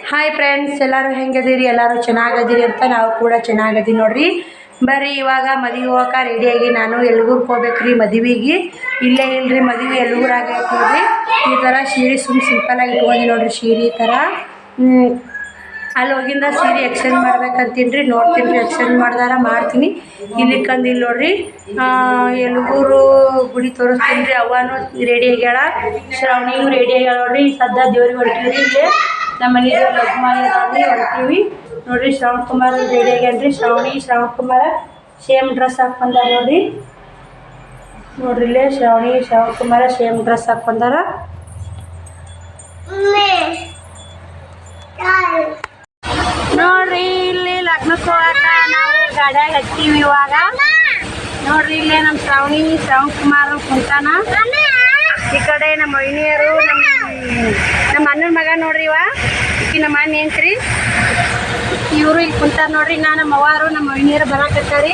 Hi friends, ಎಲ್ಲರೂ ಹೆಂಗದೀರಿ? ಎಲ್ಲರೂ ಚೆನ್ನಾಗದೀರಿ ಅಂತ ನಾವು ಕೂಡ ಚೆನ್ನಾಗದೀವಿ ನೋಡ್ರಿ. ಬರ್ರಿ ಇವಾಗ ಮದುವೆ ಹೋಗಕ್ಕೆ ರೆಡಿಯಾಗಿ ನಾನು ಎಲ್ಗೂರ್ಗೆ ಹೋಗ್ಬೇಕ್ರಿ. ಮದುವೆಗೆ ಇಲ್ಲೇ ಇಲ್ರಿ, ಮದುವೆ ಎಲ್ಗೂರಾಗ ಐತೆ ನೋಡ್ರಿ. ಈ ಥರ ಸೀರೆ ಸಿಂಪಲಾಗಿ ಇಟ್ಕೊಂಡು ನೋಡ್ರಿ. ಸೀರೆ ಈ ಥರ ಅಲ್ಲಿ ಹೋಗಿಂದ ಸೀರೆ ಎಕ್ಸ್ಚೇಂಜ್ ಮಾಡ್ಬೇಕಂತೀನಿ ರೀ. ನೋಡ್ತೀನಿ ರೀ, ಎಕ್ಸ್ಚೇಂಜ್ ಮಾಡ್ದಾರ ಮಾಡ್ತೀನಿ. ಇಲ್ಲಿ ಕಂದಿಲ್ಲ ನೋಡ್ರಿ. ಎಲ್ಗೂರು ಗುಡಿ ತೋರಿಸ್ತೀನಿ ರೀ. ಅವನು ರೆಡಿ ಆಗ್ಯಾಳ, ಶ್ರಾವಣಿಗೂ ರೆಡಿ ಆಗ್ಯಾಳ ನೋಡ್ರಿ. ಸದ್ದ ದೇವ್ರಿಗೆ ಹೊಂಟೀವಿ. ಇಲ್ಲೇ ನಮ್ಮ ಮನೆಗೆ ಲಗ್ಮಾಯಿ ಹೊಂಟೀವಿ ನೋಡ್ರಿ. ಶ್ರವಣ್ ಕುಮಾರ್ ರೆಡಿ ಆಗ್ಯಾನ್ರಿ. ಶ್ರವಣ್ ಕುಮಾರ ಸೇಮ್ ಡ್ರೆಸ್ ಹಾಕ್ಕೊಂಡಾರ ನೋಡ್ರಿ. ಇಲ್ಲೇ ಶ್ರವಣ್ ಕುಮಾರ ಸೇಮ್ ಡ್ರೆಸ್ ಹಾಕ್ಕೊಂಡಾರ ನೋಡ್ರಿ. ಇಲ್ಲಿ ಲಗ್ನಕ್ಕೆ ಹೋಗಾಕ ನಾವು ಗಾಡ್ಯಾಗ ಹತ್ತೀವಿ ಇವಾಗ ನೋಡ್ರಿ. ಇಲ್ಲೇ ನಮ್ಮ ಶ್ರವಣ್ ಕುಮಾರ್ ಕುಂತಾನ. ಈ ಕಡೆ ನಮ್ಮ ವೈನಿಯರು, ನಮ್ಮ ಅಣ್ಣನ ಮಗ ನೋಡ್ರಿ. ಈಕಿ ನಮ್ಮ ಅಣ್ಣ ಏನ್ರಿ, ಇವರು ಇಲ್ಲಿ ಕುಂತಾರ ನೋಡ್ರಿ. ನಮ್ಮ ಅವ್ವಾರು ನಮ್ಮ ವೈನಿಯರು ಬರಾಕತ್ತಾರಿ.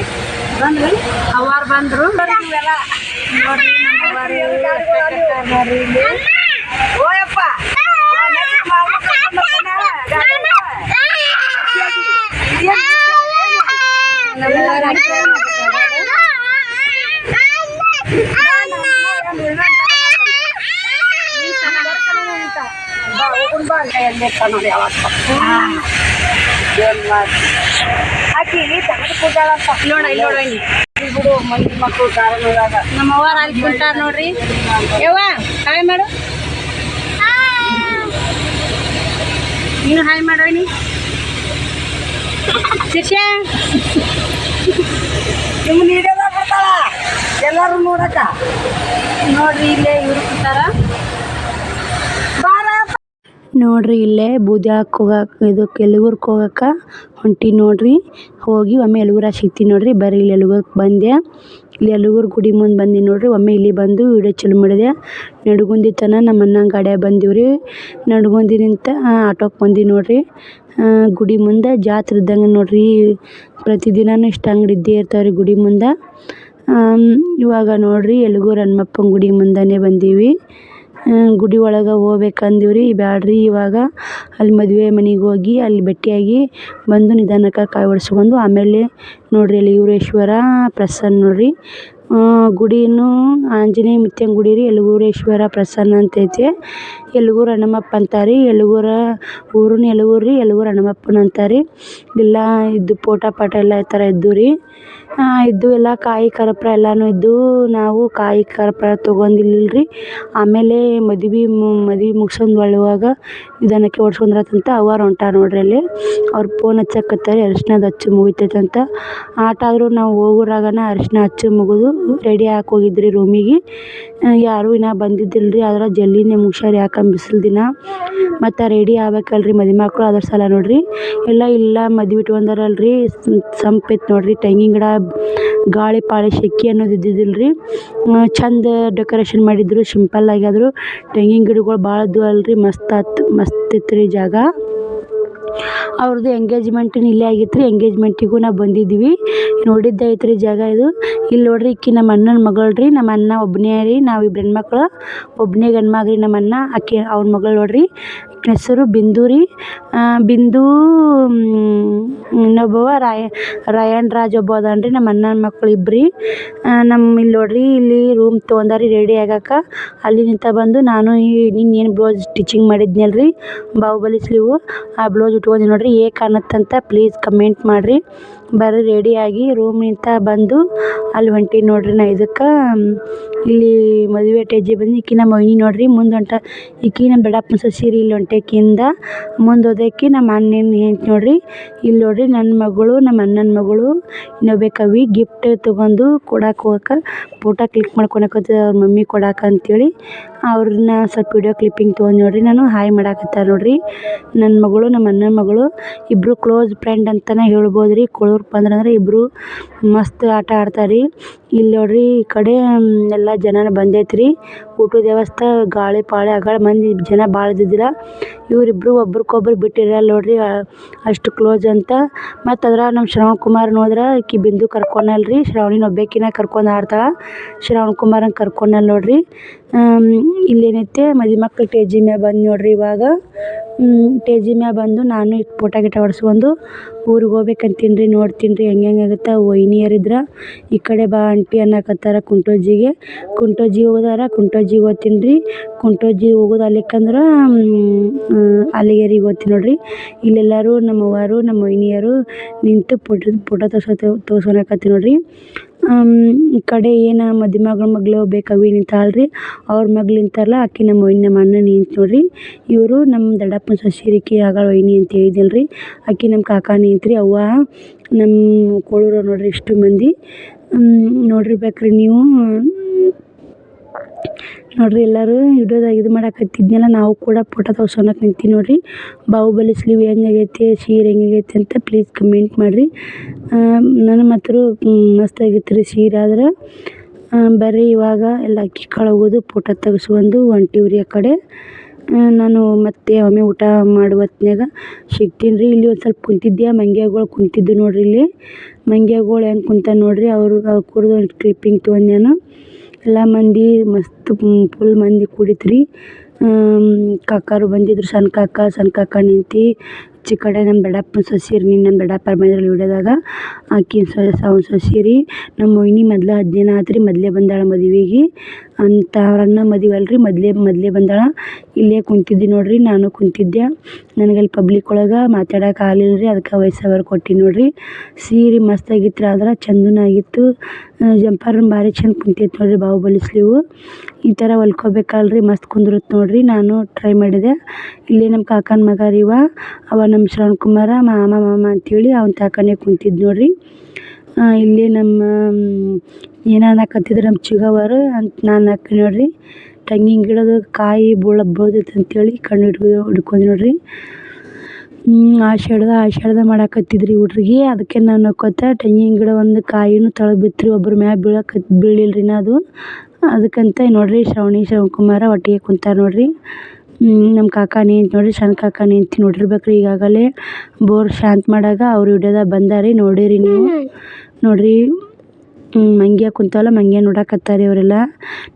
ಬಂದ್ರಿ, ಅವ್ವಾರು ಬಂದರು ಇವೆಲ್ಲ ನೋಡ್ರಿ. ನಮ್ಮ ಅವ್ವಾರು ನೋಡ್ರಿ ಇಲ್ಲಿ. ಓಯಪ್ಪ ನೋಡಿ ಬಿಡು ಮಂದಿ ಮಕ್ಕಳು ಕಾರಣದಾಗ ನಮ್ಮ ಅವ್ವಾರ ಅಲ್ಲಿ ಕುಂಟಾರ ನೋಡ್ರಿ. ಯವ್ವ ಹಾಯ್ ಮಾಡು, ನೀನು ಹಾಯ್ ಮಾಡೋನಿ. ಶಿಷ್ಯ ನಿಮ್ಮ ನೀಡೋದ ಬರ್ತಾಳ ಎಲ್ಲರೂ ನೋಡಕ್ಕ ನೋಡ್ರಿ. ಇಲ್ಲೇ ಇವ್ರು ಕುಂತಾರ ನೋಡ್ರಿ. ಇಲ್ಲೇ ಬೂದ್ಯಾಳಕ್ಕೆ ಹೋಗಕ್ಕೆ ಎಲ್ಗೂರ್ಗೆ ಹೋಗಕ್ಕೆ ಹೊಂಟಿ ನೋಡ್ರಿ. ಹೋಗಿ ಒಮ್ಮೆ ಎಲ್ಗೂರಾಗ ಸಿಗ್ತೀನಿ ನೋಡ್ರಿ. ಬರ್ರಿ ಇಲ್ಲಿ ಎಲ್ಗೂರ್ಗೆ ಬಂದೆ. ಇಲ್ಲಿ ಎಲ್ಗೂರು ಗುಡಿ ಮುಂದೆ ಬಂದು ನೋಡ್ರಿ. ಒಮ್ಮೆ ಇಲ್ಲಿ ಬಂದು ವಿಡಿಯೋ ಚಾಲು ಮಾಡಿದೆ. ನಡ್ಗುಂದಿ ತನ ನಮ್ಮ ಅಣ್ಣ ಗಾಡ್ಯಾಗ ಬಂದೀವ್ರಿ. ನಡ್ಗುಂದಿನಿಂದ ಆಟೋಕ್ಕೆ ಬಂದು ನೋಡ್ರಿ. ಗುಡಿ ಮುಂದೆ ಜಾತ್ರೆ ಇದ್ದಂಗೆ ನೋಡ್ರಿ. ಪ್ರತಿದಿನವೂ ಇಷ್ಟು ಅಂಗಡಿ ಇದ್ದೇ ಇರ್ತಾವ್ರಿ ಗುಡಿ ಮುಂದೆ. ಇವಾಗ ನೋಡ್ರಿ ಎಲ್ಗೂರು ಹನುಮಪ್ಪನ ಗುಡಿ ಮುಂದೆನೇ ಬಂದೀವಿ. ಗುಡಿ ಒಳಗೆ ಹೋಗ್ಬೇಕಂದೀವ್ರಿ. ಬ್ಯಾಡ್ರಿ ಇವಾಗ ಅಲ್ಲಿ ಮದುವೆ ಮನೆಗೆ ಹೋಗಿ ಅಲ್ಲಿ ಭೇಟಿಯಾಗಿ ಬಂದು ನಿಧಾನಕ್ಕೆ ಕಾಯಿ ಒಡ್ಸ್ಕೊಂಡು ಆಮೇಲೆ ನೋಡ್ರಿ ಅಲ್ಲಿ ಯೂರೇಶ್ವರ ಪ್ರಸನ್ನ ನೋಡ್ರಿ. ಗುಡಿನೂ ಆಂಜನೇಯ ಮಿತ್ಯಂಗ ಗುಡಿ ರೀ. ಎಲ್ಗೂರೇಶ್ವರ ಪ್ರಸನ್ನ ಅಂತೈತಿ. ಎಲ್ಗೂರು ಹನುಮಪ್ಪ ಅಂತಾರೆ. ಊರಿನ ಎಲ್ಗೂರು ರೀ. ಎಲ್ಗೂರು ಹನುಮಪ್ಪನ ಅಂತಾರೆ. ಎಲ್ಲ ಇದ್ದು ಪೋಟ ಪಾಟ ಎಲ್ಲ ಈ ಥರ ಇದ್ದು ರೀ. ಇದ್ದು ಎಲ್ಲ ಕಾಯಿ ಕರ್ಪೂರ ಎಲ್ಲನೂ ಇದ್ದು. ನಾವು ಕಾಯಿ ಕರ್ಪೂರ ತೊಗೊಂಡಿಲ್ಲರಿ. ಆಮೇಲೆ ಮದುವೆ ಮುಗ್ಸ್ಕೊಂಡು ಒಳ್ಳುವಾಗ ನಿಧಾನಕ್ಕೆ ಓಡಿಸ್ಕೊಂಡ್ರತ್ತಂತ ಅವ್ವಾರು ಹೊಂಟಾರ ನೋಡ್ರಿ. ಅಲ್ಲಿ ಅವ್ರು ಫೋನ್ ಹಚ್ಚಕತ್ತಾರೆ. ಅರಿಶಿಣದ ಹಚ್ಚು ಮುಗಿತೈತಂತ. ಆಟಾದರೂ ನಾವು ಹೋಗೋರಾಗನ ಅರಿಶಿಣ ಹಚ್ಚು ಮುಗಿದು ರೆಡಿ ಹಾಕಿ ಹೋಗಿದ್ರಿ ರೂಮಿಗೆ. ಯಾರೂ ಇನ್ನೂ ಬಂದಿದ್ದಿಲ್ಲ ರೀ. ಆದ್ರೆ ಜಲ್ದಿನೇ ಮುಗ್ಸ್ಯಾರ. ಯಾಕಂದ್ರೆ ಬಿಸಿಲು ದಿನ ಮತ್ತು ರೆಡಿ ಆಗ್ಬೇಕಲ್ರಿ ಮದುವೆ ಮಕ್ಕಳು. ಅದ್ರ ಸಲ ನೋಡ್ರಿ ಇಲ್ಲ ಮದುವೆ ಇಟ್ಕೊಂಡಾರಲ್ರಿ. ಸಂಪೈತೆ ನೋಡ್ರಿ. ತೆಂಗಿನ ಗಿಡ ಗಾಳಿ ಪಾಳಿ ಸೆಖಿ ಅನ್ನೋದು ಇದ್ದಿದ್ದಿಲ್ಲ ರೀ. ಚಂದ ಡೆಕೋರೇಷನ್ ಮಾಡಿದ್ರು. ಸಿಂಪಲ್ ಆಗ್ಯಾದ್ರು. ತೆಂಗಿನ ಗಿಡಗಳು ಭಾಳ ಇದ್ವು ಅಲ್ರಿ. ಮಸ್ತ್ ಇತ್ತು ರೀ ಜಾಗ. ಅವ್ರದ್ದು ಎಂಗೇಜ್ಮೆಂಟಿನ ಇಲ್ಲೇ ಆಗಿತ್ತು ರೀ. ಎಂಗೇಜ್ಮೆಂಟಿಗೂ ನಾವು ಬಂದಿದ್ವಿ. ನೋಡಿದ್ದೆ ಐತ್ರಿ ಜಾಗ ಇದು. ಇಲ್ಲಿ ನೋಡ್ರಿ ಈಕಿ ನಮ್ಮ ಅಣ್ಣನ ಮಗಳು ರೀ. ನಮ್ಮ ಅಣ್ಣ ಒಬ್ಬನೇ ರೀ. ನಾವು ಇಬ್ಬರು ಹೆಣ್ಮಕ್ಳು. ಒಬ್ಬನೇ ಗಂಡು ಮಗ ರೀ ನಮ್ಮ ಅಣ್ಣ. ಆಕೆ ಅವ್ನ ಮಗಳು ನೋಡ್ರಿ. ಈಕಿನ ಹೆಸರು ಬಿಂದು ರೀ. ಬಿಂದು ಇನ್ನೊಬ್ಬವ ರಾಯನ್ ರಾಜ್ ಒಬ್ಬ ಅದಾನ ರೀ. ನಮ್ಮ ಅಣ್ಣನ ಮಕ್ಳು ಇಬ್ಬರು. ಇಲ್ಲಿ ನೋಡ್ರಿ ಇಲ್ಲಿ ರೂಮ್ ತೊಗೊಂಡಾರಿ ರೆಡಿ ಆಗಕ್ಕೆ. ಅಲ್ಲಿ ನಿಂತ ಬಂದು ನಾನು ನಿನ್ನೇನು ಬ್ಲೌಸ್ ಸ್ಟಿಚಿಂಗ್ ಮಾಡಿದ್ನಲ್ಲ ರೀ ಬಾಹುಬಲಿ ಸ್ಲೀವು, ಆ ಬ್ಲೌಸ್ ಇಟ್ಕೊಂಡು ನೋಡ್ರಿ. ಹೇಗೆ ಕಾಣುತ್ತಂತ ಪ್ಲೀಸ್ ಕಮೆಂಟ್ ಮಾಡಿರಿ. ಬರ್ರಿ ರೆಡಿಯಾಗಿ ರೂಮ್ನಿಂದ ಬಂದು ಅಲ್ಲಿ ಹೊಂಟೀನಿ ನೋಡ್ರಿ. ನಾ ಇದಕ್ಕೆ ಇಲ್ಲಿ ಮದುವೆ ಟೇಜಿಗೆ ಬಂದು ಈಕಿ ನಮ್ಮ ವೈನಿ ನೋಡ್ರಿ ಮುಂದೆ ಹೊಂಟ. ಈಕಿ ನಮ್ಮ ದೊಡ್ಡಪ್ಪನ ಸೊಸೆ ರೀ. ಇಲ್ಲಿ ಹೊಂಟೇಕಿಂದ ಮುಂದೆ ಹೋದಕ್ಕೆ ನಮ್ಮ ಅಣ್ಣನ ಹೆಂಡ್ತಿ ನೋಡ್ರಿ. ಇಲ್ಲಿ ನೋಡ್ರಿ ನನ್ನ ಮಗಳು, ನಮ್ಮ ಅಣ್ಣನ ಮಗಳು ಇನ್ನೊಬ್ಬಾಕಿ ಗಿಫ್ಟ್ ತೊಗೊಂಡು ಕೊಡಕ್ಕೆ ಹೋಗಕ್ಕೆ ಫೋಟೋ ಕ್ಲಿಕ್ ಮಾಡ್ಕೊಳಕತ್ತಿದ್ದೆ ಅವ್ರ ಮಮ್ಮಿ ಕೊಡಕ್ಕೆ ಅಂತೇಳಿ. ಅವ್ರನ್ನ ಸ್ವಲ್ಪ ವಿಡಿಯೋ ಕ್ಲಿಪ್ಪಿಂಗ್ ತೊಗೊಂಡು ನೋಡ್ರಿ. ನಾನು ಹಾಯ್ ಮಾಡಾಕತ್ತಾರೆ ನೋಡ್ರಿ. ನನ್ನ ಮಗಳು ನಮ್ಮ ಅಣ್ಣನ ಮಗಳು ಇಬ್ಬರು ಕ್ಲೋಸ್ ಫ್ರೆಂಡ್ ಅಂತಲೇ ಹೇಳ್ಬೋದು ರೀ. ಕೊಳೂರ್ಗೆ ಬಂದ್ರಂದ್ರೆ ಇಬ್ಬರು ಮಸ್ತ್ ಆಟ ಆಡ್ತಾರೆ. ಇಲ್ಲಿ ನೋಡ್ರಿ ಈ ಕಡೆ ಎಲ್ಲ ಜನನ ಬಂದೈತೆ ರೀ. ಊಟದ ವ್ಯವಸ್ಥೆ ಗಾಳಿ ಪಾಳಿ ಆಗಳ ಮಂದಿ ಜನ ಭಾಳ ಇದ್ದಿದ್ದಿಲ್ಲ. ಇವರಿಬ್ಬರು ಒಬ್ರಿಗೊಬ್ರು ಬಿಟ್ಟಿರಲ್ಲ ನೋಡ್ರಿ. ಅಷ್ಟು ಕ್ಲೋಸ್ ಅಂತ. ಮತ್ತು ಅದ್ರ ನಮ್ಮ ಶ್ರವಣ್ ಕುಮಾರ್ ನೋಡಿದ್ರೆ ಈಕಿ ಬಿಂದು ಕರ್ಕೊಂಡಲ್ಲ ರೀ. ಶ್ರಾವಣಿನ ಒಬ್ಬಾಕಿನ ಕರ್ಕೊಂಡು ಆಡ್ತಾಳೆ. ಶ್ರವಣ್ ಕುಮಾರನ ಕರ್ಕೊಂಡಲ್ಲ ನೋಡ್ರಿ. ಇಲ್ಲೇನೈತೆ ಮದುವೆ ಮಕ್ಕಳು ಟೇಜಿ ಮ್ಯಾಗ ಬಂದು ನೋಡ್ರಿ. ಇವಾಗ ಸ್ಟೇಜಿ ಮ್ಯಾಲ ಬಂದು ನಾನು ಫೋಟೋ ಗಿಟ ಹೊಡ್ಸ್ಕೊಂಡು ಊರಿಗೆ ಹೋಗ್ಬೇಕಂತೀನಿ ರೀ. ನೋಡ್ತೀನಿ ರೀ ಹೆಂಗೆ ಆಗುತ್ತೆ. ವೈನಿಯರಿದ್ರೆ ಈ ಕಡೆ ಬಾ ಆಂಟಿ ಅನ್ನಕತ್ತಾರ ಕುಂಟೋಜಿಗೆ ಹೋದಾರ. ಕುಂಟೋಜಿಗೆ ಹೋಗ್ತೀನಿ ರೀ. ಕುಂಟೋಜಿಗೆ ಹೋಗೋದು ಅಲ್ಲಿಕಂದ್ರೆ ಅಲ್ಲಿಗೇರಿಗೆ ಹೋಗ್ತೀನಿ ನೋಡ್ರಿ. ಇಲ್ಲೆಲ್ಲರೂ ನಮ್ಮ ಅವ್ವಾರು ನಮ್ಮ ವೈನಿಯರು ನಿಂತು ಫೋಟೋ ತೋರ್ಸ್ಕೊಳಕತ್ತೀನಿ ನೋಡ್ರಿ. ಈ ಕಡೆ ಏನು ಮಗಳು ಬೇಕು ನಿಂತಾಳ್ರಿ. ಅವ್ರ ಮಗ್ಳು ನಿಂತಾರಲ್ಲ ಆಕಿ ನಮ್ಮ ವೈನಿ ನಮ್ಮ ಅಣ್ಣ ನಿಂತು ನೋಡ್ರಿ. ಇವರು ನಮ್ಮ ದೊಡ್ಡಪ್ಪನ ಸೊಸೆರಿಕಿ ಆಗಳ ವೈನಿ ಅಂತ ಹೇಳಿದ್ನಲ್ಲ ರೀ, ಆಕಿ ನಮ್ಮ ಕಾಕ ನಿಂತ್ರಿ. ಅವ್ವ ನಮ್ಮ ಕೊಳೂರು ನೋಡ್ರಿ ಇಷ್ಟು ಮಂದಿ ನೋಡಿರ್ಬೇಕ್ರಿ ನೀವು. ನೋಡ್ರಿ ಎಲ್ಲರೂ ವಿಡಿಯೋದಾಗ ಇದು ಮಾಡಕತ್ತಿದ್ನಲ್ಲ, ನಾವು ಕೂಡ ಫೋಟೋ ತೋರ್ಸೋಣಕ್ಕೆ ನಿಂತೀವಿ ನೋಡ್ರಿ. ಬಾಹುಬಲಿ ಸ್ಲೀವ್ ಹೆಂಗಾಗೈತಿ, ಸೀರೆ ಹೆಂಗಾಗೈತಿ ಅಂತ ಪ್ಲೀಸ್ ಕಮೆಂಟ್ ಮಾಡಿರಿ. ನನ್ನ ಮಾತ್ರ ಮಸ್ತ್ ಆಗೈತೆ ರೀ ಸೀರೆ. ಆದ್ರೆ ಬರ್ರಿ ಇವಾಗ ಎಲ್ಲ ಅಕ್ಕಿ ಕಾಳು ಹೋಗೋದು ಫೋಟೋ ತೆಗೆಸ್ಕೊಂಡು ಹೊಂಟೀವ್ರಿ ಆ ಕಡೆ. ನಾನು ಮತ್ತೆ ಒಮ್ಮೆ ಊಟ ಮಾಡೋ ಹೊತ್ನ್ಯಾಗ ಸಿಗ್ತೀನಿ ರೀ. ಇಲ್ಲಿ ಒಂದು ಸ್ವಲ್ಪ ಕುಂತಿದ್ದೆ, ಮಂಗ್ಯಾಗಳು ಕುಂತಿದ್ದು ನೋಡ್ರಿ. ಇಲ್ಲಿ ಮಂಗ್ಯಾಗಳು ಹೆಂಗೆ ಕುಂತ ನೋಡ್ರಿ. ಅವರು ಕುಡ್ದು ಒಂದು ಕ್ಲಿಪ್ಪಿಂಗ್ ತೊಗೊಂಡು ನಾನು ಎಲ್ಲ ಮಂದಿ ಮಸ್ತ್ ಫುಲ್ ಮಂದಿ ಕೂಡಿತ್ರಿ. ಕಾಕಾರು ಬಂದಿದ್ರು, ಸಣ್ಣ ಕಾಕ ನಿಂತು ಈಚೆ ಕಡೆ ನಮ್ಮ ದೊಡ್ಡಪ್ಪನ ಸೊಸೆರಿ. ನಮ್ಮ ದೊಡ್ಡಪ್ಪ ಬಂದಿರಲಿ ವಿಡಿಯೋದಾಗ ಆಕಿ ಅವ್ನ ಸೊಸೆರಿ. ನಮ್ಮ ವೈನಿ ಮೊದಲು 10 ದಿನ ಆತ್ರಿ, ಮೊದಲೇ ಬಂದಾಳ ಮದುವೆಗೆ ಅಂತ. ಅವ್ರ ಅಣ್ಣ ಮದುವೆ ಅಲ್ರಿ, ಮೊದಲೇ ಬಂದಾಳ. ಇಲ್ಲೇ ಕುಂತಿದ್ದೆ ನೋಡ್ರಿ, ನಾನು ಕುಂತಿದ್ದೆ. ನನಗಲ್ಲಿ ಪಬ್ಲಿಕ್ ಒಳಗೆ ಮಾತಾಡೋಕೆ ಆಗಲಿಲ್ಲ ರೀ, ಅದಕ್ಕೆ ವಾಯ್ಸ್ ಓವರ್ ಕೊಟ್ಟಿನಿ ನೋಡ್ರಿ. ಸೀರೆ ಮಸ್ತ್ ಆಗಿತ್ತು, ಆದ್ರೆ ಚಂದನೂ ಆಗಿತ್ತು. ಜಂಪರ್ ಭಾರಿ ಚಂದ ಕುಂತೈತೆ ನೋಡ್ರಿ, ಬಾಹುಬಲಿ ಸ್ಲೀವು. ಈ ಥರ ಹೊಲ್ಕೋಬೇಕಲ್ರಿ, ಮಸ್ತ್ ಕುಂದಿರುತ್ತೆ ನೋಡ್ರಿ. ನಾನು ಟ್ರೈ ಮಾಡಿದೆ. ಇಲ್ಲೇ ನಮ್ಮ ಕಾಕನ ಮಗ ರೀ ಅವ ನಮ್ಮ ಶ್ರವಣ್ ಕುಮಾರ ಮಾಮ ಅಂತೇಳಿ ಅವನ ತಾಕನೇ ಕುಂತಿದ್ದು ನೋಡ್ರಿ. ಇಲ್ಲೇ ನಮ್ಮ ಏನೋ ಅನ್ನಕತ್ತಿದ್ರು ನಮ್ಮ ಚಿಗವರು ಅಂತ ನಾನು ಹಾಕಿ ನೋಡ್ರಿ. ತೆಂಗಿನ ಗಿಡದ ಕಾಯಿ ಬೀಳತೈತೆ ಅಂತೇಳಿ ಕಣ್ಣು ಹಿಡ್ಕೊಂಡು ನೋಡ್ರಿ. ಆಷಾಢದ ಮಾಡಾಕತ್ತಿದ್ರಿ ಹುಡ್ರಿಗೆ. ಅದಕ್ಕೆ ನಾನು ಹಾಕೋತ ತೆಂಗಿನ ಗಿಡ ಒಂದು ಕಾಯಿನೂ ತಳಗೆ ಬಿತ್ರಿ, ಒಬ್ಬರ ಮ್ಯಾಗ ಬೀಳಿಲ್ರಿ ಅದು. ಅದಕ್ಕಂತ ನೋಡ್ರಿ ಶ್ರವಣ್ ಕುಮಾರ ಒಟ್ಟಿಗೆ ಕುಂತಾರ ನೋಡ್ರಿ. ನಮ್ಮ ಕಾಕ ನಿಂತು ನೋಡ್ರಿ, ಸಣ್ಣ ಕಾಕ ನಿಂತು ನೋಡಿರ್ಬೇಕ್ರಿ. ಈಗಾಗಲೇ ಬೋರ್ ಶಾಂತ ಮಾಡಾಗ ಅವ್ರು ವಿಡಿಯೋದಾಗ ಬಂದಾರಿ, ನೋಡಿರಿ ನೀವು. ನೋಡ್ರಿ ಮಂಗ್ಯ ಕುಂತವಲ್ಲ, ಮಂಗ್ಯ ನೋಡಕತ್ತಾರೆ ಅವರೆಲ್ಲ.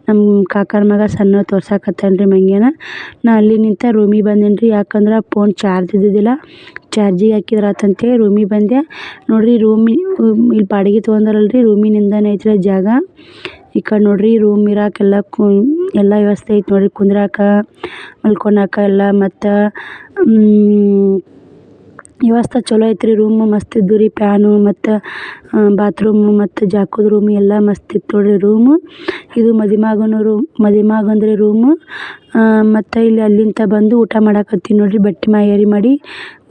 ನಮ್ಮ ಕಾಕನ ಮಗ ಸಣ್ಣ ತೋರ್ಸಕತ್ತಾನ ರೀ ಮಂಗ್ಯನ. ನಾ ಅಲ್ಲಿ ನಿಂತ ರೂಮಿಗೆ ಬಂದೇನಿ ರೀ, ಯಾಕಂದ್ರೆ ಫೋನ್ ಚಾರ್ಜ್ ಇದ್ದಿದ್ದಿಲ್ಲ, ಚಾರ್ಜಿಗೆ ಹಾಕಿದ್ರೆ ಆತಂತೇಳಿ ರೂಮಿಗೆ ಬಂದೆ ನೋಡ್ರಿ. ಇಲ್ಲಿ ಬಾಡಿಗೆ ತೊಗೊಂಡಾರಲ್ರಿ, ರೂಮಿನಿಂದನೇ ಐತ್ರಿ ಜಾಗ. ಈ ಕಡೆ ನೋಡ್ರಿ ರೂಮ್ ಇರಾಕೆಲ್ಲ ಎಲ್ಲ ವ್ಯವಸ್ಥೆ ಐತೆ ನೋಡ್ರಿ, ಕುಂದ್ರಾಕ ಮಲ್ಕೊಳಕ ಎಲ್ಲ. ಮತ್ತು ವ್ಯವಸ್ಥೆ ಚಲೋ ಐತ್ರಿ. ರೂಮು ಮಸ್ತ್ ಇದ್ದು ರೀ, ಫ್ಯಾನು ಮತ್ತು ಬಾತ್ರೂಮು ಮತ್ತು ಜಾಕದ ರೂಮು ಎಲ್ಲ ಮಸ್ತ್ ಇತ್ತು ನೋಡ್ರಿ ರೂಮು. ಇದು ಮದಿಮಗಂದ್ರಿ ರೂಮು. ಮತ್ತು ಇಲ್ಲಿ ಅಲ್ಲಿಂದ ಬಂದು ಊಟ ಮಾಡಾಕತ್ತೀನಿ ನೋಡ್ರಿ. ಬಟ್ಟೆ ಮಾಯರಿ ಮಾಡಿ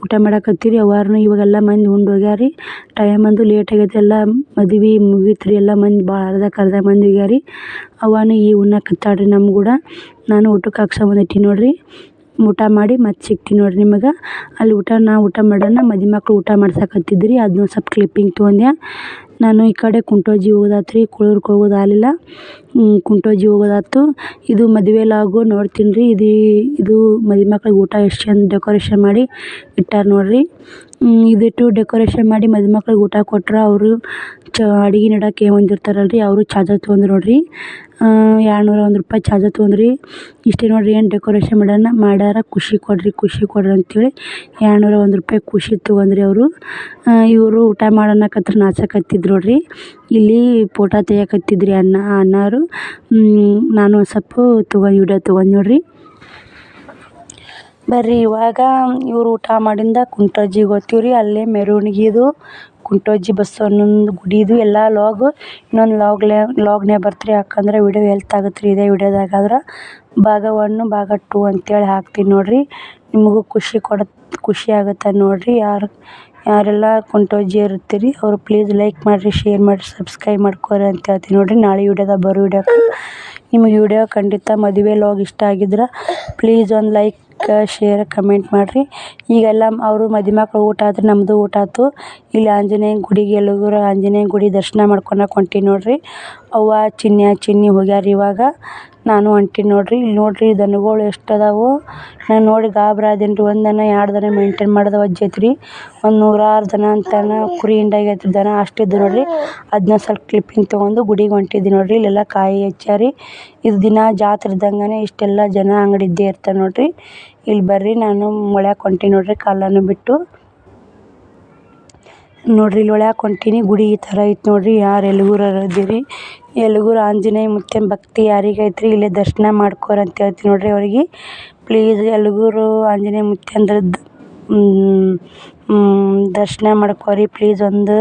ಊಟ ಮಾಡಾಕತ್ತೀರಿ. ಅವ್ವಾರನು ಇವಾಗೆಲ್ಲ ಮಂದಿ ಉಂಡು ಹೋಗ್ಯಾರಿ. ಟೈಮ್ ಅಂದು ಲೇಟ್ ಆಗೈತೆ, ಎಲ್ಲ ಮದುವೆ ಮುಗೀತು ರೀ. ಎಲ್ಲ ಮಂದಿ ಭಾಳ ಅರ್ಧ ಮಂದಿ ಹೋಗ್ಯಾರಿ. ಅವನು ಉಣ್ಣಾಕತ್ತಾಳ್ರಿ ನಮ್ಮ ಕೂಡ. ನಾನು ಊಟಕ್ಕೆ ಹಾಕ್ಸೊಂಬಂದಿಟ್ಟಿ ನೋಡ್ರಿ. ಊಟ ಮಾಡಿ ಮತ್ತೆ ಸಿಗ್ತೀನಿ ನೋಡ್ರಿ ನಿಮಗೆ. ಅಲ್ಲಿ ಊಟ ಮಾಡೋಣ, ಮದುಮಕ್ಳು ಊಟ ಮಾಡ್ಸಕತ್ತಿದ್ರಿ. ಅದನ್ನೊಂದು ಸ್ವಲ್ಪ ಕ್ಲಿಪ್ಪಿಂಗ್ ತೊಗೊಂಡೆ ನಾನು. ಈ ಕಡೆ ಕುಂಟೋಜಿ ಹೋಗೋದಾತು ರೀ, ಕುಳೂರ್ಗೆ ಹೋಗೋದು ಆಗಲಿಲ್ಲ, ಕುಂಟೋಜಿ ಹೋಗೋದಾತು. ಇದು ಮದುವೆ ಲಾಗು ನೋಡ್ತೀನಿ ರೀ. ಇದು ಮದುಮಕ್ಳಿಗೆ ಊಟ ಎಷ್ಟು ಚಂದ ಡೆಕೋರೇಷನ್ ಮಾಡಿ ಇಟ್ಟಾರ ನೋಡ್ರಿ. ಇದಿಟ್ಟು ಡೆಕೋರೇಷನ್ ಮಾಡಿ ಮದುಮಕ್ಳಿಗೆ ಊಟ ಕೊಟ್ರೆ ಅವರು ಅಡುಗೆ ನೀಡೋಕೆ ಏನು ಹೊಂದಿರ್ತಾರಲ್ರಿ, ಅವರು ಚಾರ್ಜರ್ ತೊಗೊಂಡ್ರು ನೋಡ್ರಿ. 201 ರೂಪಾಯಿ ಚಾರ್ಜರ್ ತೊಗೊಂಡ್ರಿ. ಇಷ್ಟೇ ನೋಡ್ರಿ, ಏನು ಡೆಕೋರೇಷನ್ ಮಾಡ್ಯಾರ. ಖುಷಿ ಕೊಡ್ರಿ ಅಂತೇಳಿ 201 ರೂಪಾಯಿ ಖುಷಿ ತೊಗೊಂಡ್ರಿ ಅವರು. ಇವರು ಊಟ ಮಾಡೋಣಕತ್ರ ನಾಚಕತ್ತಿದ್ರು ನೋಡ್ರಿ. ಇಲ್ಲಿ ಫೋಟೋ ತೆಗಿಯಕತ್ತಿದ್ರಿ ಅಣ್ಣಾರು. ನಾನು ಒಂದು ಸ್ವಲ್ಪ ವಿಡಿಯೋ ತೊಗೊಂಡು ನೋಡ್ರಿ. ಬರ್ರಿ ಇವಾಗ ಇವರು ಊಟ ಮಾಡಿಂದ ಕುಂಟೋಜಿಗೆ ಹೋಗ್ತೀವಿ ರೀ. ಅಲ್ಲೇ ಮೆರವಣಿಗೆದು ಕುಂಟೋಜಿ ಬಸವಣ್ಣನ ಗುಡಿದು ಎಲ್ಲ ಇನ್ನೊಂದು ಲಾಗ್ನೇ ಬರ್ತೀರಿ. ಯಾಕಂದ್ರೆ ವಿಡಿಯೋ ಆಗುತ್ತೆ ರೀ ಇದೇ ವಿಡಿಯೋದಾಗಾದ್ರೆ. ಭಾಗ 1 ಭಾಗ 2 ಅಂತೇಳಿ ಹಾಕ್ತೀನಿ ನೋಡ್ರಿ. ನಿಮಗೂ ಖುಷಿ ಆಗುತ್ತೆ ನೋಡ್ರಿ. ಯಾರೆಲ್ಲ ಕುಂಟೋಜಿ ಇರ್ತೀರಿ ಅವರು ಪ್ಲೀಸ್ ಲೈಕ್ ಮಾಡಿರಿ, ಶೇರ್ ಮಾಡಿರಿ, ಸಬ್ಸ್ಕ್ರೈಬ್ ಮಾಡ್ಕೊರಿ ಅಂತ ಹೇಳ್ತೀನಿ ನೋಡ್ರಿ. ನಾಳೆ ಬರೋ ವಿಡಿಯೋಕ್ಕೆ ನಿಮಗೆ ವಿಡಿಯೋ ಖಂಡಿತ ಮದುವೆ ಲಾಗ್ ಇಷ್ಟ ಆಗಿದ್ರೆ ಪ್ಲೀಸ್ ಒಂದು ಲೈಕ್, ಶೇರ್, ಕಮೆಂಟ್ ಮಾಡಿರಿ. ಈಗೆಲ್ಲ ಅವರು ಮದುಮಕ್ಳು ಊಟ ಆದ್ರೆ ನಮ್ಮದು ಊಟ ಆಯ್ತು. ಇಲ್ಲಿ ಆಂಜನೇಯನ ಗುಡಿಗೆ ಎಲ್ಲರೂ ಆಂಜನೇಯನ ಗುಡಿ ದರ್ಶನ ಮಾಡ್ಕೊಳಕ್ಕೆ ಹೊಂಟೀನಿ ನೋಡ್ರಿ. ಅವ್ವ ಚಿನ್ನಿ ಹೋಗ್ಯಾರ ಇವಾಗ. ನಾನು ಹೊಂಟೀನಿ ನೋಡ್ರಿ. ಇಲ್ಲಿ ನೋಡ್ರಿ ದನಗಳು ಎಷ್ಟು ಅದಾವು. ನಾನು ನೋಡಿ ಗಾಬರಿ ಆದೀನಿ ರೀ. ಒಂದು ದನ 2 ದನ ಮೇಂಟೈನ್ ಮಾಡೋದು ವಜ್ಜ್ ಐತ್ರಿ. ಒಂದು 100 ದನ ಅಂತಾನ ಕುರಿ ಹಿಂಡಾಗೈತ್ರಿ ದನ ಅಷ್ಟಿದ್ದು ನೋಡ್ರಿ. ಅದನ್ನ ಸ್ವಲ್ಪ ಕ್ಲಿಪ್ಪಿಂಗ್ ತೊಗೊಂಡು ಗುಡಿಗೆ ಹೊಂಟಿದ್ವಿ ನೋಡ್ರಿ. ಇಲ್ಲೆಲ್ಲ ಕಾಯಿ ಹೆಚ್ಚಾರಿ. ಇದು ದಿನ ಜಾತ್ರೆ ಇದ್ದಂಗೆ ಇಷ್ಟೆಲ್ಲ ಜನ ಅಂಗಡಿ ಇದ್ದೇ ಇರ್ತಾರೆ ನೋಡ್ರಿ. ಇಲ್ಲಿ ಬರ್ರಿ ನಾನು ಮೊಳ್ಯಾಕ ಹೊಂಟೀನಿ ನೋಡ್ರಿ ಕಾಲನ್ನು ಬಿಟ್ಟು. ನೋಡ್ರಿ ಇಲ್ಲಿ ಒಳ್ಯಾಕ ಹೊಂಟೀನಿ. ಗುಡಿ ಈ ಥರ ಐತೆ ನೋಡ್ರಿ. ಯಾರು ಯಲಗೂರವ್ರು ಇದ್ದೀರಿ, ಯಲಗೂರು ಆಂಜನೇಯ ಮುತ್ಯನ ಭಕ್ತಿ ಯಾರಿಗೈತ್ರಿ ಇಲ್ಲೇ ದರ್ಶನ ಮಾಡ್ಕೋರಿ ಅಂತ ಹೇಳ್ತೀನಿ ನೋಡ್ರಿ ಅವ್ರಿಗೆ. ಪ್ಲೀಸ್ ಯಲಗೂರು ಆಂಜನೇಯ ಮುತ್ಯಂದ್ರದ್ದು ದರ್ಶನ ಮಾಡ್ಕೋರಿ. ಪ್ಲೀಸ್ ಒಂದು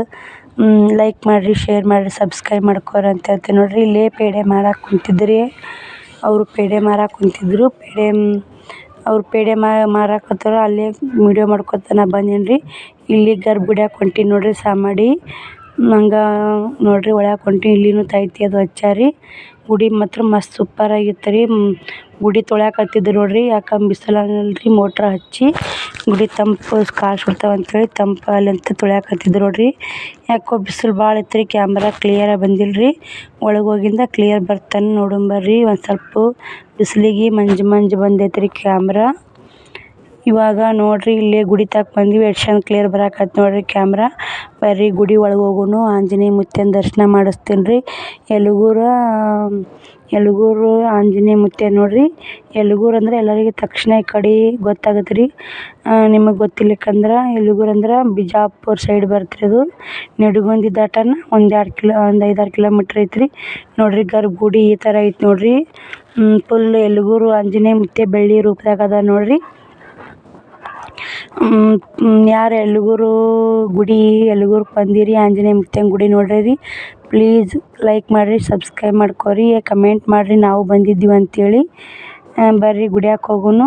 ಲೈಕ್ ಮಾಡಿರಿ, ಶೇರ್ ಮಾಡಿರಿ, ಸಬ್ಸ್ಕ್ರೈಬ್ ಮಾಡ್ಕೋರಿ ಅಂತ ಹೇಳ್ತೀನಿ ನೋಡ್ರಿ. ಇಲ್ಲೇ ಪೇಡೆ ಮಾರಕ್ಕೆ ಕುಂತಿದ್ರಿ. ಅವರು ಪೇಡೆ ಮಾರಕ್ಕೆ ಕುಂತಿದ್ರು. ಅವ್ರು ಪೇಡೆ ಮಾರಕತ್ತಾರ. ಅಲ್ಲೇ ವಿಡಿಯೋ ಮಾಡ್ಕೊತ ನಾ ಬಂದೀನಿ ರೀ. ಇಲ್ಲಿ ಗರ್ಭಗುಡಿಯಾಗ ಹೊಂಟೀನಿ ನೋಡ್ರಿ ಸಾಮಾಡಿ. ಹಂಗೆ ನೋಡ್ರಿ ಒಳಗೆ ಹೊಂಟೀನಿ. ಇಲ್ಲಿನೂ ತೈತಿ ಅದು ಹಚ್ಚಾರಿ. ಗುಡಿ ಮಾತ್ರ ಮಸ್ತ್ ಸೂಪರ್ ಆಗಿತ್ತು ರೀ. ಗುಡಿ ತೊಳ್ಯಾಕತ್ತಿದ್ರು ನೋಡ್ರಿ. ಯಾಕಂದ್ರೆ ಬಿಸಿಲಲ್ರಿ ಮೋಟ್ರ್ ಹಚ್ಚಿ ಗುಡಿ ತಂಪು ಕಾಲು ಸುಡ್ತಾವೆ ಅಂಥೇಳಿ ತಂಪು ಅಲ್ಲಂತ ತೊಳ್ಯಾಕತ್ತಿದ್ರು ನೋಡ್ರಿ. ಯಾಕೋ ಬಿಸಿಲು ಭಾಳ ಇತ್ತು ರೀ. ಕ್ಯಾಮ್ರಾ ಕ್ಲಿಯರಾಗಿ ಬಂದಿಲ್ಲ ರೀ. ಒಳಗೆ ಹೋಗಿಂದ ಕ್ಲಿಯರ್ ಬರ್ತಾನೆ ನೋಡೋಣ ಬರ್ರಿ. ಒಂದು ಸ್ವಲ್ಪ ಬಿಸಿಲಿಗೆ ಮಂಜು ಬಂದೈತೆ ರೀ ಕ್ಯಾಮ್ರಾ. ಇವಾಗ ನೋಡ್ರಿ ಇಲ್ಲೇ ಗುಡಿ ತಕ್ಕ ಬಂದ್ವಿ. ಎಷ್ಟು ಚಂದ ಕ್ಲಿಯರ್ ಬರಾಕತ್ತು ನೋಡ್ರಿ ಕ್ಯಾಮ್ರಾ. ಬರ್ರಿ ಗುಡಿ ಒಳಗೆ ಹೋಗೋಣ. ಆಂಜನೇಯ ಮುತ್ಯನ ದರ್ಶನ ಮಾಡಿಸ್ತೀನಿ ರೀ. ಯಲಗೂರು ಆಂಜನೇಯ ಮುತ್ಯ ನೋಡ್ರಿ. ಯಲಗೂರು ಅಂದ್ರೆ ಎಲ್ಲರಿಗೆ ತಕ್ಷಣ ಈ ಕಡೆ ಗೊತ್ತಾಗುತ್ತೆ ರೀ. ನಿಮಗೆ ಗೊತ್ತಿಲ್ಲಕಂದ್ರೆ ಯಲಗೂರು ಅಂದ್ರೆ ಬಿಜಾಪುರ ಸೈಡ್ ಬರುತ್ತೆ ರೀ. ಅದು ನಿಡಗುಂದಿ ದಾಟನ ಒಂದು 5-6 ಕಿಲೋಮೀಟ್ರ್ ಐತ್ರಿ ನೋಡ್ರಿ. ಗರ್ಭಗುಡಿ ಈ ಥರ ಐತೆ ನೋಡ್ರಿ. ಫುಲ್ ಯಲಗೂರು ಆಂಜನೇಯ ಮುತ್ಯ ಬೆಳ್ಳಿ ರೂಪದಾಗ ಅದ ನೋಡ್ರಿ. ಯಾರು ಯಲಗೂರು ಬಂದಿರಿ ಆಂಜನೇಯ ಮುತ್ಯನ ಗುಡಿ ನೋಡ್ರಿ ರೀ. ಪ್ಲೀಸ್ ಲೈಕ್ ಮಾಡಿರಿ, ಸಬ್ಸ್ಕ್ರೈಬ್ ಮಾಡ್ಕೋರಿ, ಕಮೆಂಟ್ ಮಾಡಿರಿ ನಾವು ಬಂದಿದ್ದೀವಿ ಅಂಥೇಳಿ. ಬರ್ರಿ ಗುಡಿಯಾಕೆ ಹೋಗೋಣ.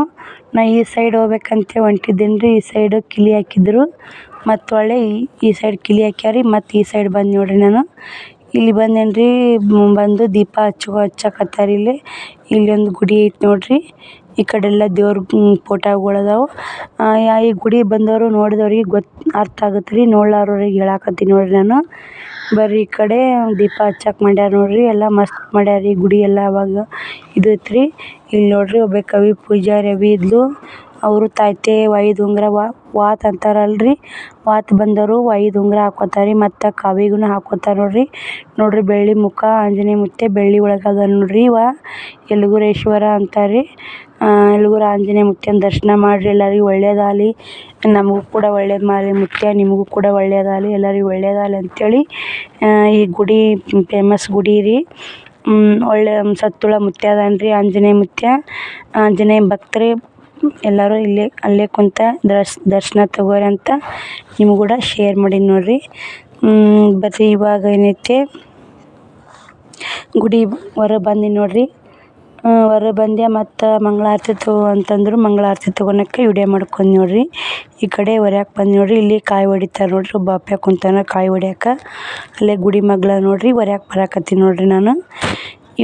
ನಾ ಈ ಸೈಡ್ ಹೋಗ್ಬೇಕಂತ ಹೊಂಟಿದ್ದೀನಿ ರೀ. ಈ ಸೈಡ್ ಕಿಲಿ ಹಾಕಿದ್ರು. ಮತ್ತು ಒಳ್ಳೆ ಈ ಸೈಡ್ ಕಿಲಿ ಹಾಕ್ಯಾರಿ. ಮತ್ತು ಈ ಸೈಡ್ ಬಂದು ನೋಡ್ರಿ ನಾನು ಇಲ್ಲಿ ಬಂದೇನಿ ರೀ. ಬಂದು ದೀಪ ಹಚ್ಚಕತ್ತಾರೆ ಇಲ್ಲಿ ಒಂದು ಗುಡಿ ಐತೆ ನೋಡ್ರಿ. ಈ ಕಡೆ ಎಲ್ಲ ದೇವ್ರ ಫೋಟೋಗಳು ಅದಾವೆ. ಈ ಗುಡಿ ಬಂದವರು ನೋಡಿದವ್ರಿಗೆ ಅರ್ಥ ಆಗುತ್ತೆ ರೀ. ನೋಡ್ಲಾರವ್ರಿಗೆ ಹೇಳಾಕತ್ತೀನಿ ನೋಡ್ರಿ ನಾನು. ಬರ್ರಿ ಈ ಕಡೆ ದೀಪ ಹಚ್ಚಕ್ಕೆ ಮಾಡ್ಯಾರ ನೋಡ್ರಿ. ಎಲ್ಲ ಮಸ್ತ್ ಮಾಡ್ಯಾರ ರೀ ಗುಡಿ ಎಲ್ಲ. ಅವಾಗ ಇದು ಐತೆ ರೀ. ಇಲ್ಲಿ ನೋಡ್ರಿ ಒಬ್ಬ ಪೂಜಾರಿ ಇದ್ಲು. ಅವರು ತಾಯ್ತೆ 5 ಉಂಗುರ ವಾತ್ ಅಂತಾರಲ್ರಿ. ವಾತ್ ಬಂದವರು 5 ಉಂಗುರ ಹಾಕೋತಾರೆ. ಮತ್ತು ಕಾವಿಗೂ ಹಾಕೋತಾರೆ ನೋಡ್ರಿ. ಬೆಳ್ಳಿ ಮುಖ ಆಂಜನೇಯ ಮುತ್ಯ ಬೆಳ್ಳಿ ಒಳಗೆ ಅದ ನೋಡ್ರಿ. ಯಲಗೂರೇಶ್ವರ ಅಂತಾರೆ. ಯಲಗೂರು ಆಂಜನೇಯ ಮುತ್ಯನ ದರ್ಶನ ಮಾಡಿರಿ. ಎಲ್ಲರಿಗೂ ಒಳ್ಳೇದಾಗಲಿ. ನಮಗೂ ಕೂಡ ಒಳ್ಳೇದು ಮಾಡಲಿ ಮುತ್ಯ. ನಿಮಗೂ ಕೂಡ ಒಳ್ಳೇದಾಗಲಿ. ಎಲ್ಲರಿಗೂ ಒಳ್ಳೇದಾಗಲಿ ಅಂಥೇಳಿ ಈ ಗುಡಿ ಫೇಮಸ್ ಗುಡಿ ರೀ. ಒಳ್ಳೆ ಸತ್ತುಳ ಮುತ್ಯ ಅದಾನ ರೀ ಆಂಜನೇಯ ಮುತ್ಯ. ಆಂಜನೇಯ ಭಕ್ತರೇ ಎಲ್ಲರೂ ಅಲ್ಲೇ ಕುಂತ ದರ್ಶನ ತಗೋರಿ ಅಂತ ನಿಮ್ಗೆ ಕೂಡ ಶೇರ್ ಮಾಡೀನಿ ನೋಡ್ರಿ. ಬರ್ರಿ ಇವಾಗ ಏನೈತೆ ಗುಡಿ ಹೊರಗೆ ಬಂದೀನಿ ನೋಡ್ರಿ. ಹೊರಗೆ ಬಂದೆ. ಮತ್ತು ಮಂಗಳಾರತಿ ತಗೋ ಅಂತಂದ್ರು. ಮಂಗಳಾರತಿ ತೊಗೊಳಕ್ಕೆ ವಿಡಿಯೋ ಮಾಡ್ಕೊಂಡು ನೋಡ್ರಿ. ಈ ಕಡೆ ಹೊರ್ಯಾಕೆ ಬಂದು ನೋಡ್ರಿ. ಇಲ್ಲಿ ಕಾಯಿ ಹೊಡಿತಾರೆ ನೋಡ್ರಿ. ಒಬ್ಬ ಅಪ್ಪ ಕುಂತಾನ ಕಾಯಿ ಹೊಡ್ಯಾಕೆ. ಅಲ್ಲೇ ಗುಡಿ ಮಗ್ಳ ನೋಡ್ರಿ. ಹೊರ್ಯಾಕೆ ಬರಾಕತ್ತೀನಿ ನೋಡ್ರಿ ನಾನು.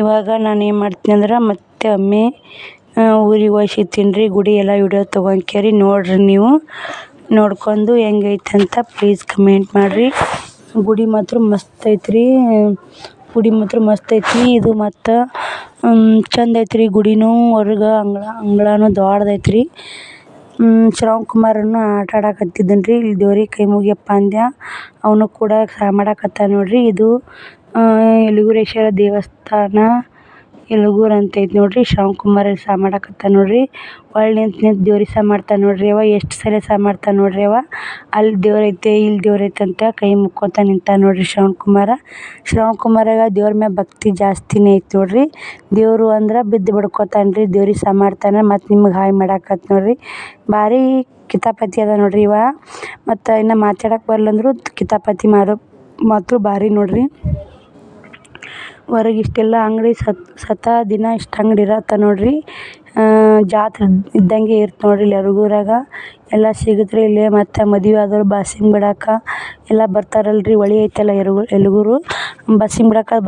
ಇವಾಗ ನಾನು ಏನು ಮಾಡ್ತೀನಿ ಅಂದ್ರೆ ಮತ್ತೆ ಒಮ್ಮೆ ಊರಿಗೆ ಹೋಗ್ಸಿರ್ತೀನಿ ರೀ. ಗುಡಿ ಎಲ್ಲ ವಿಡಿಯೋ ತೊಗೊಂಡ್ಕೇರಿ ನೋಡ್ರಿ. ನೀವು ನೋಡ್ಕೊಂಡು ಹೆಂಗೈತೆ ಅಂತ ಪ್ಲೀಸ್ ಕಮೆಂಟ್ ಮಾಡಿರಿ. ಗುಡಿ ಮಾತ್ರ ಮಸ್ತ್ ಐತ್ರಿ. ಇದು ಮತ್ತು ಚಂದ ಐತ್ರಿ ಗುಡಿನೂ. ಹೊರಗೆ ಅಂಗಳನೂ ದೊಡ್ಡದೈತ್ರಿ. ಶ್ರವಣ್ ಕುಮಾರನ್ನು ಆಟ ಆಡಕತ್ತಿದ್ದೀನಿ ರೀ. ಇಲ್ಲಿ ದೇವ್ರಿಗೆ ಕೈ ಮುಗಿಯಪ್ಪ ಅಂದೆ. ಅವನು ಕೂಡ ಮಾಡಾಕತ್ತಾನ ನೋಡ್ರಿ. ಇದು ಯಲಗೂರೇಶ್ವರ ದೇವಸ್ಥಾನ ಯಲಗೂರು ಅಂತ ಐತೆ ನೋಡ್ರಿ. ಶ್ರವಣ್ ಕುಮಾರ್ ಇಲ್ಲಿ ಮಾಡಾಕತ್ತಾನ ನೋಡ್ರಿ. ಒಳ್ಳೆ ನಿಂತು ದೇವ್ರಿಗೆ ಮಾಡ್ತಾನೆ ನೋಡ್ರಿ ಅವ. ಎಷ್ಟು ಸಲ ಮಾಡ್ತಾನೆ ನೋಡ್ರಿ ಅವ. ಅಲ್ಲಿ ದೇವ್ರೈತೆ ಇಲ್ಲಿ ದೇವ್ರೈತೆ ಅಂತ ಕೈ ಮುಕ್ಕೋತ ನಿಂತಾನೆ ನೋಡ್ರಿ ಶ್ರವಣ್ ಕುಮಾರಾಗ ದೇವ್ರ ಮ್ಯಾಗ ಭಕ್ತಿ ಜಾಸ್ತಿನೇ ಐತೆ ನೋಡ್ರಿ. ದೇವರು ಅಂದ್ರೆ ಬಿದ್ದು ಬಡ್ಕೋತಾನೆ ರೀ. ದೇವ್ರಿಗೆ ಮಾಡ್ತಾನೆ. ಮತ್ತು ನಿಮ್ಗೆ ಹಾಯ್ ಮಾಡಾಕತ್ತ ನೋಡ್ರಿ. ಭಾರಿ ಕಿತಾಪತಿ ಅದ ನೋಡ್ರಿ ಇವ. ಮತ್ತು ಇನ್ನು ಮಾತಾಡಕ್ಕೆ ಬರಲ್ಲಂದ್ರು ಕಿತಾಪತಿ ಮಾತ್ರ ಭಾರಿ ನೋಡ್ರಿ. ಹೊರಗೆ ಇಷ್ಟೆಲ್ಲ ಅಂಗಡಿ ದಿನ ಇಷ್ಟು ಅಂಗಡಿ ಇರತ್ತೆ ನೋಡ್ರಿ. ಜಾತ್ರೆ ಇದ್ದಂಗೆ ಇರುತ್ತೆ ನೋಡ್ರಿ ಇಲ್ಲಿ ಯಲಗೂರಾಗ. ಎಲ್ಲ ಸಿಗುತ್ತೆ ರೀ ಇಲ್ಲಿ. ಮತ್ತು ಮದುವೆ ಆದವ್ರು ಬಾಸಿಂಗ್ ಬಿಡಕ್ಕೆ ಎಲ್ಲ ಬರ್ತಾರಲ್ರಿ. ಹೊಳೆ ಐತಲ್ಲ ಯಲಗೂರು. ಬಾಸಿಂಗ್ ಬಿಡಕ್ಕೆ